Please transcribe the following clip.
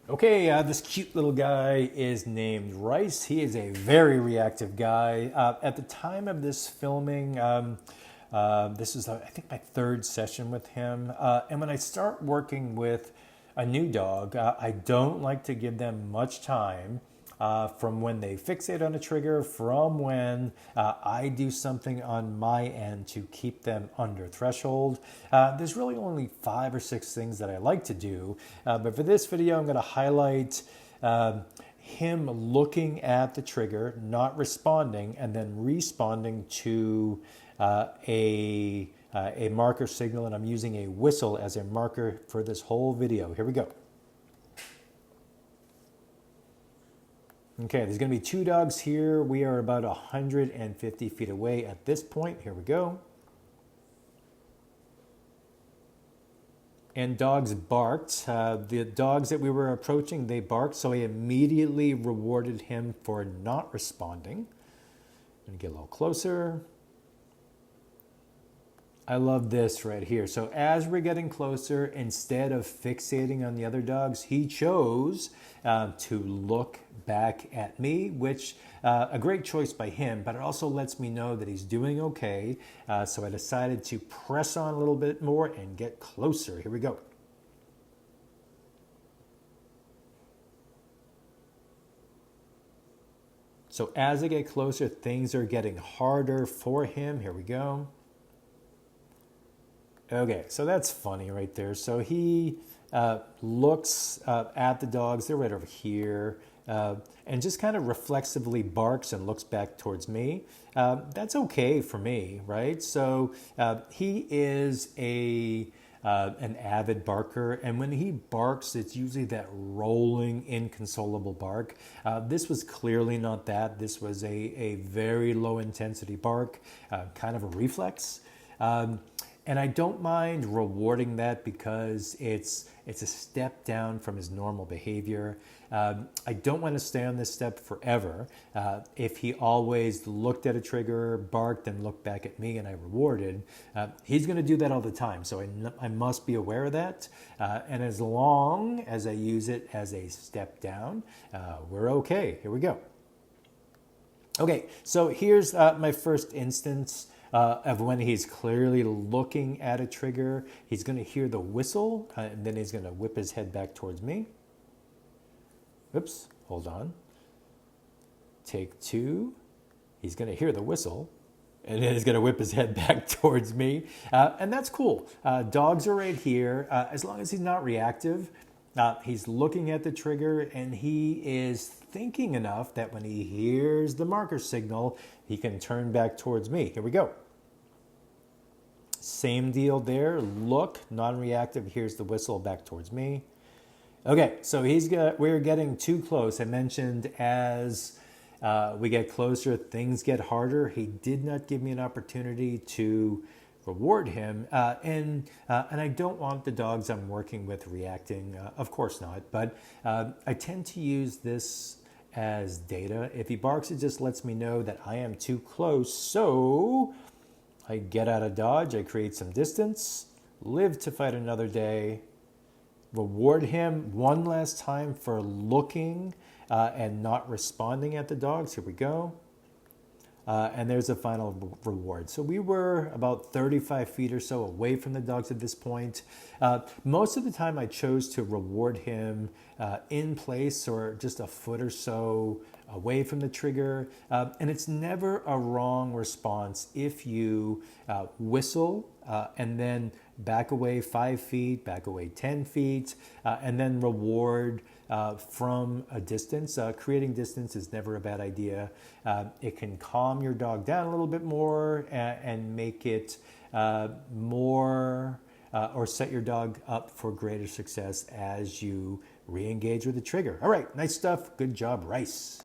Okay, this cute little guy is named Rice. He is a very reactive guy. At the time of this filming, this is, I think, my third session with him. And when I start working with a new dog, I don't like to give them much time from when they fixate on a trigger, from when I do something on my end to keep them under threshold. There's really only 5 or 6 things that I like to do, but for this video I'm going to highlight him looking at the trigger, not responding, and then responding to a marker signal, and I'm using a whistle as a marker for this whole video. Here we go. Okay, there's going to be 2 dogs here. We are about 150 feet away at this point. Here we go. And dogs barked. The dogs that we were approaching, they barked, so I immediately rewarded him for not responding. I'm going to get a little closer. I love this right here. So as we're getting closer, instead of fixating on the other dogs, he chose to look back at me, which a great choice by him, but it also lets me know that he's doing okay. So I decided to press on a little bit more and get closer. Here we go. So as I get closer, things are getting harder for him. Here we go. Okay, so that's funny right there. So he looks at the dogs, they're right over here, and just kind of reflexively barks and looks back towards me. That's okay for me, right? So he is an avid barker, and when he barks, it's usually that rolling, inconsolable bark. This was clearly not that. This was a very low intensity bark, kind of a reflex. And I don't mind rewarding that because it's a step down from his normal behavior. I don't want to stay on this step forever. If he always looked at a trigger, barked, and looked back at me and I rewarded, he's going to do that all the time. So I must be aware of that. And as long as I use it as a step down, we're okay. Here we go. Okay, so here's my first instance of when he's clearly looking at a trigger. He's going to hear the whistle, and then he's going to whip his head back towards me. Oops, hold on. Take 2. He's going to hear the whistle, and then he's going to whip his head back towards me. And that's cool. Dogs are right here. As long as he's not reactive, he's looking at the trigger, and he is thinking enough that when he hears the marker signal, he can turn back towards me. Here we go. Same deal there. Look, non-reactive. Here's the whistle back towards me. Okay, so we're getting too close. I mentioned as we get closer, things get harder. He did not give me an opportunity to reward him, and I don't want the dogs I'm working with reacting. Of course not. But I tend to use this as data. If he barks, it just lets me know that I am too close. So I get out of dodge, I create some distance, live to fight another day, reward him one last time for looking and not responding at the dogs. Here we go. And there's a final reward. So we were about 35 feet or so away from the dogs at this point. Most of the time I chose to reward him in place or just a foot or so away from the trigger. And it's never a wrong response if you whistle and then back away 5 feet, back away 10 feet, and then reward from a distance. Creating distance is never a bad idea. It can calm your dog down a little bit more and make it more or set your dog up for greater success as you re-engage with the trigger. All right, nice stuff. Good job, Rice.